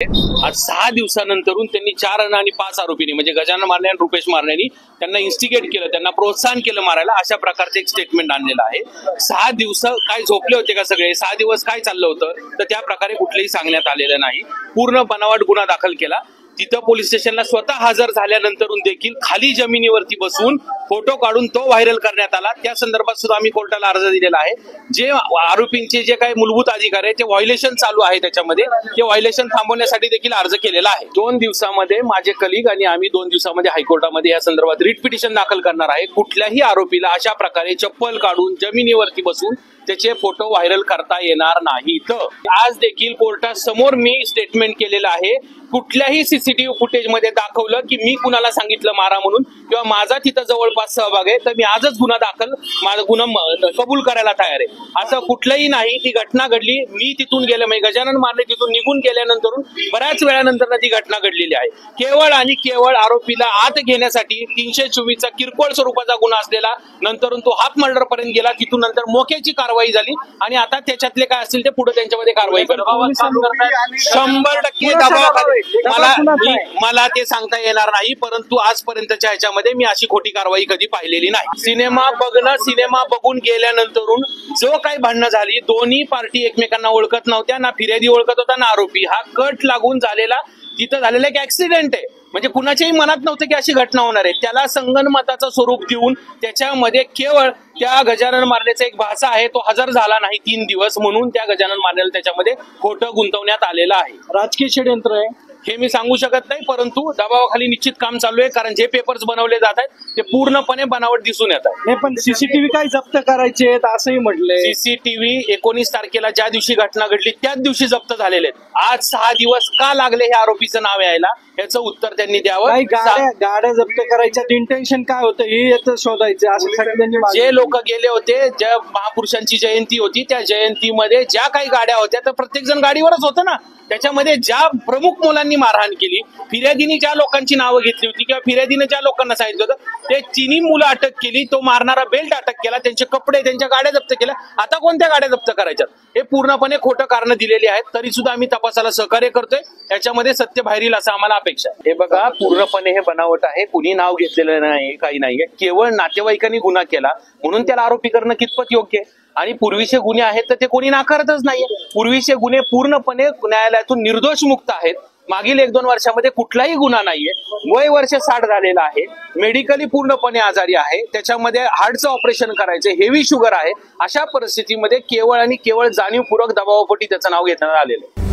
आज 6 दिवसानंतरून त्यांनी 4 आणि 5 आरोपींनी म्हणजे गजानन मारणे आणि रुपेश मारण्यानी त्यांना इन्स्टिगेट केलं, त्यांना प्रोत्साहन केलं मारायला, अशा प्रकारचे एक स्टेटमेंट आणलेलं आहे। 6 दिवस काय झोपले होते का सगळे? 6 दिवस काय चाललं होतं? तर त्या प्रकारे कुठलेही सांगण्यात आलेलं नाही। पूर्ण बनावट गुन्हा दाखल केला। तिथं पोलीस स्टेशनला स्वतः हजर झाल्यानंतरून देखील खाली जमिनीवरती बसून फोटो काढून तो व्हायरल करण्यात आला। त्या संदर्भात सुद्धा आम्ही कोर्टाला अर्ज दिलेला आहे। जे आरोपींचे जे काही मूलभूत अधिकार आहे ते व्हायलेशन चालू आहे, त्याच्यामध्ये ते व्हायलेशन थांबवण्यासाठी देखील अर्ज केलेला आहे। 2 दिवसामध्ये माझे कलिग आणि आम्ही 2 दिवसामध्ये हायकोर्टामध्ये या संदर्भात रिट पिटिशन दाखल करणार आहे। कुठल्याही आरोपीला अशा प्रकारे चप्पल काढून जमिनीवरती बसून त्याचे फोटो व्हायरल करता येणार नाहीत। आज देखील कोर्टासमोर मी स्टेटमेंट केलेलं आहे। कुठल्याही सीसीटीव्ही फुटेज मध्ये दाखवलं की मी कुणाला सांगितलं मारा म्हणून किंवा माझा तिथं जवळपास सहभाग आहे तर मी आजच गुन्हा दाखल, माझा गुन्हा कबूल करायला तयार आहे। असं कुठलंही नाही। ती घटना घडली, मी तिथून गेले म्हणजे गजानन मारणे तिथून निघून गेल्यानंतर बऱ्याच वेळानंतर ती घटना घडलेली आहे। केवळ आणि केवळ आरोपीला आत घेण्यासाठी 324 चा किरकोळ स्वरूपाचा गुन्हा असलेला नंतरून तो हाफ मर्डर पर्यंत गेला। तिथून नंतर मोक्याची कारवाई झाली आणि आता त्याच्यातले काय असतील ते पुढे त्यांच्यामध्ये कारवाई करतात। 100% दबाव मला ते सांगता येणार नाही, परंतु आजपर्यंतच्या ह्याच्यामध्ये मी अशी खोटी कारवाई कधी पाहिलेली नाही। सिनेमा बघून गेल्यानंतरून जो काही भांडणं झाली, दोन्ही पार्टी एकमेकांना ओळखत नव्हत्या, ना फिर्यादी ओळखत होता ना आरोपी। हा कट लागून झालेला तिथं झालेला एक ऍक्सिडेंट आहे, म्हणजे कुणाच्याही मनात नव्हतं की अशी घटना होणार आहे। त्याला संगनमताचं स्वरूप देऊन त्याच्यामध्ये केवळ त्या गजानन मारण्याचा एक भाषा आहे, तो हजर झाला नाही 3 दिवस, म्हणून त्या गजानन मारण्याला त्याच्यामध्ये खोटं गुंतवण्यात आलेलं आहे। राजकीय षडयंत्र आहे हे मी सांगू शकत नाही, परंतु दबावाखाली निश्चित काम चालू आहे, कारण जे पेपर्स बनवले जात आहेत ते पूर्णपणे बनावट दिसून येत आहे। नाही, पण सीसीटीव्ही काय जप्त करायचे असंही म्हटलंय। सीसीटीव्ही 19 तारखेला ज्या दिवशी घटना घडली त्याच दिवशी जप्त झालेले आहेत। आज 6 दिवस का लागले हे आरोपीचं नाव यायला, याचं उत्तर त्यांनी द्यावं। गाड्या जप्त करायच्या इंटेन्शन काय होतं हे शोधायचं असं जे लोक गेले होते, ज्या महापुरुषांची जयंती होती त्या जयंतीमध्ये ज्या काही गाड्या होत्या तर प्रत्येक जण गाडीवरच होतं ना। त्याच्यामध्ये ज्या प्रमुख मुलांनी मारहाण केली, फिर्यादीने ज्या लोकांची नावं घेतली होती किंवा फिर्यादीने ज्या लोकांना सांगितलं होतं ते तिन्ही मुलं अटक केली, तो मारणारा बेल्ट अटक केला, त्यांचे कपडे त्यांच्या गाड्या जप्त केल्या। आता कोणत्या गाड्या जप्त करायच्यात? हे पूर्णपणे खोटं कारण दिलेली आहेत, तरी सुद्धा आम्ही तपासाला सहकार्य करतोय। याच्यामध्ये सत्य बाहेर येईल असं आम्हाला अपेक्षा आहे। हे बघा, पूर्णपणे हे बनावट आहे, कुणी नाव घेतलेलं नाही, काही नाहीये। केवळ नातेवाईकांनी गुन्हा केला म्हणून त्याला आरोपी करणं कितपत योग्य आहे? आणि पूर्वीचे गुन्हे आहेत तर ते कोणी नाकारतच नाहीये। पूर्वीचे गुन्हे पूर्णपणे न्यायालयातून निर्दोष मुक्त आहेत। मागील 1-2 वर्षामध्ये कुठलाही गुन्हा नाहीये। वय वर्ष 60 झालेलं आहे, मेडिकली पूर्णपणे आजारी आहे, त्याच्यामध्ये हार्टचं ऑपरेशन करायचं, हेवी शुगर आहे। अशा परिस्थितीमध्ये केवळ आणि केवळ जाणीवपूर्वक दबावापोटी त्याचं नाव घेण्यात आलेलं आहे।